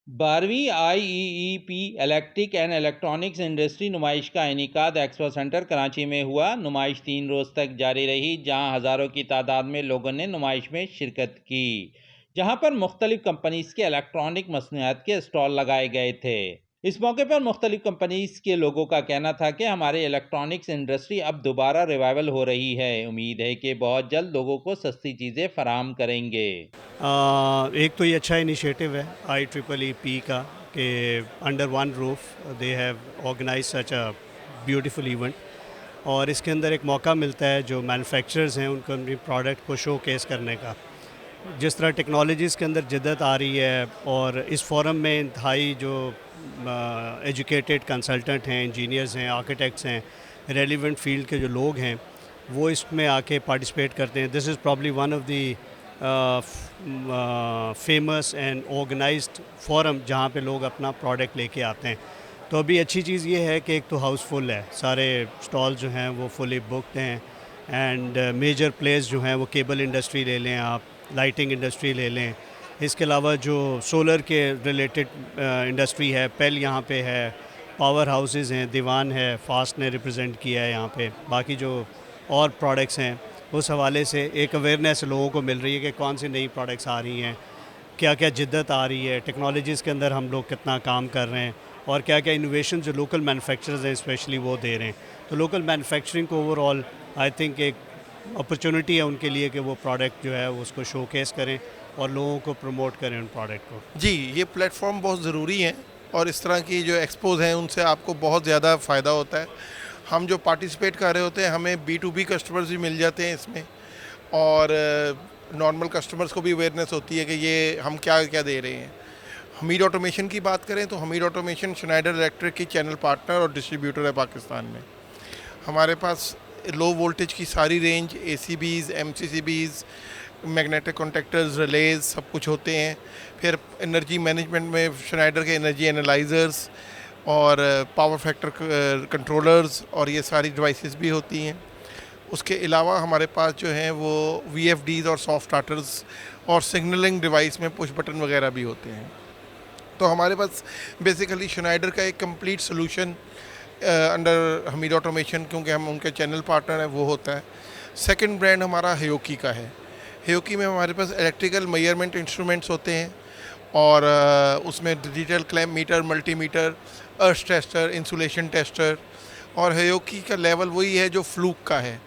12वीं IEEP electric and electronics industry नुमाइश का इनेकाद एक्सपो सेंटर कराची में हुआ। नुमाइश 3 रोज़ तक जारी रही, जहां हज़ारों की तादाद में लोगों ने नुमाइश में शिरकत की, जहां पर मुख्तलिफ कंपनीज के इलेक्ट्रॉनिक मसनूआत के स्टॉल लगाए गए थे। इस मौके पर मुख्तलिफ कंपनीज के लोगों का कहना था कि हमारे इलेक्ट्रॉनिक्स इंडस्ट्री अब दोबारा रिवाइवल हो रही है। उम्मीद है कि बहुत जल्द लोगों को सस्ती चीज़ें फराहम करेंगे। एक तो ये अच्छा इनिशिएटिव है IEEE का कि under one roof they have organize such a beautiful event, और इसके अंदर एक मौका मिलता है जो मैन्युफैक्चरर्स हैं उनको अपनी प्रोडक्ट को शो केस करने का। जिस तरह टेक्नोलॉजीज़ के अंदर जिद्दत आ रही है, और इस फोरम में इंतहाई जो एजुकेटेड कंसल्टेंट हैं, इंजीनियर्स हैं, आर्किटेक्ट्स हैं, रेलिवेंट फील्ड के जो लोग हैं वो इसमें आके पार्टिसिपेट करते हैं। This is probably one of the famous and organized forum जहाँ पे लोग अपना प्रोडक्ट लेके आते हैं। तो अभी अच्छी चीज़ ये है कि एक तो हाउसफुल है, सारे स्टॉल जो हैं वो फुली बुकड हैं, एंड मेजर प्लेस जो हैं वो केबल इंडस्ट्री ले लें आप, लाइटिंग इंडस्ट्री ले लें, इसके अलावा जो सोलर के रिलेटेड इंडस्ट्री है, पेल यहाँ पे है, पावर हाउसेस हैं, दीवान है, फास्ट ने रिप्रेजेंट किया है यहाँ पे, बाकी जो और प्रोडक्ट्स हैं उस हवाले से एक अवेयरनेस लोगों को मिल रही है कि कौन सी नई प्रोडक्ट्स आ रही हैं, क्या क्या जिद्दत आ रही है, टेक्नोलॉजीज़ के अंदर हम लोग कितना काम कर रहे हैं, और क्या क्या इनोवेशन जो लोकल मैन्युफैक्चरर्स हैं स्पेशली वो दे रहे हैं। तो लोकल मैन्युफैक्चरिंग को ओवरऑल आई थिंक एक अपॉर्चुनिटी है उनके लिए कि वो प्रोडक्ट जो है वो उसको शोकेस करें और लोगों को प्रमोट करें उन प्रोडक्ट को। जी, ये प्लेटफॉर्म बहुत ज़रूरी हैं और इस तरह की जो एक्सपोज हैं उनसे आपको बहुत ज़्यादा फ़ायदा होता है। हम जो पार्टिसिपेट कर रहे होते हैं हमें B2B कस्टमर्स भी मिल जाते हैं इसमें, और नॉर्मल कस्टमर्स को भी अवेयरनेस होती है कि ये हम क्या क्या दे रहे हैं। हमीद ऑटोमेशन की बात करें तो हमीद ऑटोमेशन श्नाइडर इलेक्ट्रिक की चैनल पार्टनर और डिस्ट्रीब्यूटर है पाकिस्तान में। हमारे पास लो वोल्टेज की सारी range, ACBs, MCCBs, magnetic contractors, release सब कुछ होते हैं। फिर एनर्जी मैनेजमेंट में श्नाइडर के एनर्जी एनालाइजर्स और पावर फैक्टर कंट्रोलर्स और ये सारी डिवाइसेस भी होती हैं। उसके अलावा हमारे पास जो हैं वो VFDs और सॉफ्ट स्टार्टर्स और सिग्नलिंग डिवाइस में पुश बटन वगैरह भी होते हैं। तो हमारे पास बेसिकली श्नाइडर का एक complete solution under Hamid automation, क्योंकि हम उनके चैनल पार्टनर हैं, वो होता है। सेकंड ब्रांड हमारा हेयोकी का है। हेयोकी में हमारे पास इलेक्ट्रिकल मेजरमेंट इंस्ट्रूमेंट्स होते हैं और उसमें डिजिटल क्लैम्प मीटर, मल्टीमीटर, अर्थ टेस्टर, इंसुलेशन टेस्टर, और हेयोकी का लेवल वही है जो फ्लूक का है।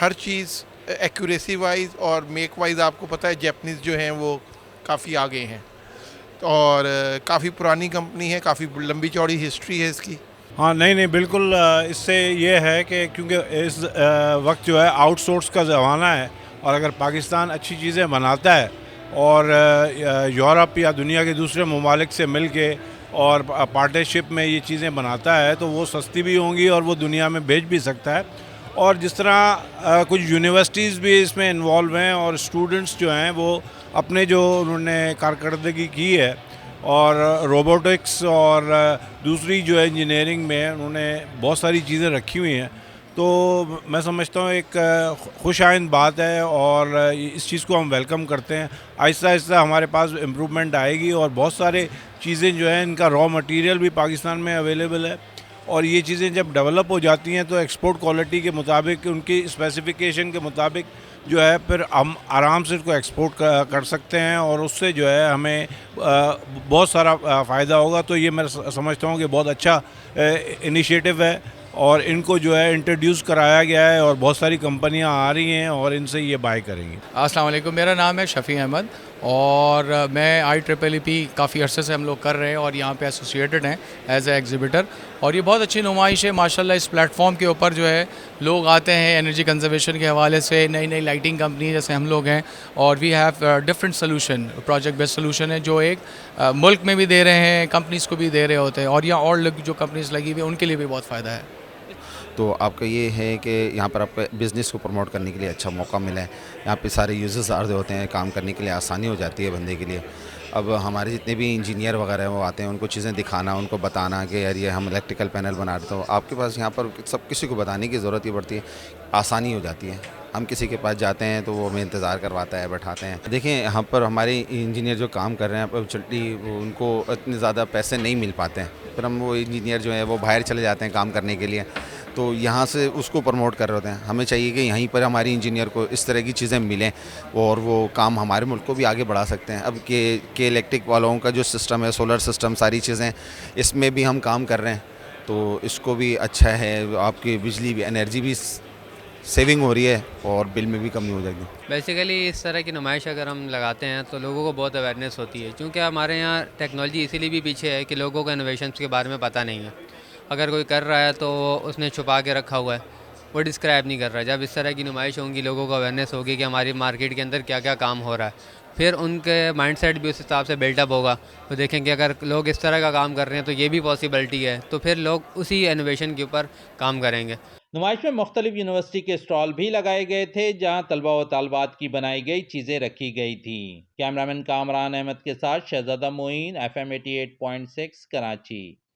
हर चीज़ एक्यूरेसी वाइज और मेक वाइज आपको पता है जैपनीज़ जो हैं वो काफ़ी आगे हैं, और काफ़ी पुरानी कंपनी है, काफ़ी लंबी चौड़ी हिस्ट्री है इसकी। हाँ, नहीं बिल्कुल, इससे ये है कि क्योंकि इस वक्त जो है आउटसोर्स का ज़माना है, और अगर पाकिस्तान अच्छी चीज़ें बनाता है और यूरोप या दुनिया के दूसरे ममालिक से मिल के और पार्टनरशिप में ये चीज़ें बनाता है तो वो सस्ती भी होंगी और वो दुनिया में बेच भी सकता है। और जिस तरह कुछ यूनिवर्सिटीज़ भी इसमें इन्वॉल्व हैं और स्टूडेंट्स जो हैं वो अपने जो उन्होंने कारकर्दगी की है और रोबोटिक्स और दूसरी जो है इंजीनियरिंग में उन्होंने बहुत सारी चीज़ें रखी हुई हैं, तो मैं समझता हूँ एक खुशाइंद बात है और इस चीज़ को हम वेलकम करते हैं। आहिस्ता आहिस्ता हमारे पास इम्प्रूवमेंट आएगी और बहुत सारे चीज़ें जो हैं इनका रॉ मटेरियल भी पाकिस्तान में अवेलेबल है, और ये चीज़ें जब डेवलप हो जाती हैं तो एक्सपोर्ट क्वालिटी के मुताबिक, उनकी स्पेसिफिकेशन के मुताबिक जो है फिर हम आराम से इसको एक्सपोर्ट कर सकते हैं और उससे जो है हमें बहुत सारा फ़ायदा होगा। तो ये मैं समझता हूँ कि बहुत अच्छा इनिशिएटिव है और इनको जो है इंट्रोड्यूस कराया गया है और बहुत सारी कंपनियां आ रही हैं और इनसे ये बाय करेंगी। अस्सलाम वालेकुम, मेरा नाम है शफ़ी अहमद और मैं IEEE काफ़ी अरसे से हम लोग कर रहे हैं और यहाँ पे एसोसिएटेड हैं एज ए एग्ज़िबिटर, और ये बहुत अच्छी नुमाइश है माशाल्लाह। इस प्लेटफॉर्म के ऊपर जो है लोग आते हैं एनर्जी कंजर्वेशन के हवाले से, नई नई लाइटिंग कंपनी जैसे हम लोग हैं, और we have different solution, project based solution है जो एक मुल्क में भी दे रहे हैं, कंपनीज़ को भी दे रहे होते हैं, और यहाँ और जो कंपनीज़ लगी हुई है उनके लिए भी बहुत फ़ायदा है। तो आपका ये है कि यहाँ पर आपका बिज़नेस को प्रमोट करने के लिए अच्छा मौका मिला है। यहाँ पे सारे यूज़र्स आ रहे होते हैं, काम करने के लिए आसानी हो जाती है बंदे के लिए। अब हमारे जितने भी इंजीनियर वगैरह हैं वो आते हैं, उनको चीज़ें दिखाना, उनको बताना कि यार ये हम इलेक्ट्रिकल पैनल बना रहे, तो आपके पास यहाँ पर सब किसी को बताने की ज़रूरत ही पड़ती है, आसानी हो जाती है। हम किसी के पास जाते हैं तो वो हमें इंतज़ार करवाता है, बैठाते हैं। देखिए यहाँ पर हमारे इंजीनियर जो काम कर रहे हैं अपॉर्चुनिटी उनको इतने ज़्यादा पैसे नहीं मिल पाते हैं, फिर हम वो इंजीनियर जो है वो बाहर चले जाते हैं काम करने के लिए, तो यहाँ से उसको प्रमोट कर रहे होते हैं। हमें चाहिए कि यहीं पर हमारी इंजीनियर को इस तरह की चीज़ें मिलें और वो काम हमारे मुल्क को भी आगे बढ़ा सकते हैं। अब के इलेक्ट्रिक वालों का जो सिस्टम है, सोलर सिस्टम, सारी चीज़ें इसमें भी हम काम कर रहे हैं, तो इसको भी अच्छा है, आपकी बिजली भी, एनर्जी भी सेविंग हो रही है और बिल में भी कमी हो जाएगी। बेसिकली इस तरह की नुमाइश अगर हम लगाते हैं तो लोगों को बहुत अवेयरनेस होती है, क्योंकि हमारे यहाँ टेक्नोलॉजी इसीलिए भी पीछे है कि लोगों को इनोवेशंस के बारे में पता नहीं है। अगर कोई कर रहा है तो उसने छुपा के रखा हुआ है, वो डिस्क्राइब नहीं कर रहा है। जब इस तरह की नुमाइश होंगी, लोगों को अवेयरनेस होगी कि हमारी मार्केट के अंदर क्या क्या काम हो रहा है, फिर उनके माइंडसेट भी उस हिसाब से बिल्डअप होगा। तो देखेंगे अगर लोग इस तरह का काम कर रहे हैं तो ये भी पॉसिबिलिटी है, तो फिर लोग उसी इनोवेशन के ऊपर काम करेंगे। नुमाइश में मुख्तलिफ यूनिवर्सिटी के स्टॉल भी लगाए गए थे, जहां तलबा व तालबात की बनाई गई चीज़ें रखी गई थी। कैमरामैन कामरान अहमद के साथ शहजादा मोइन, FM 88.6 कराची।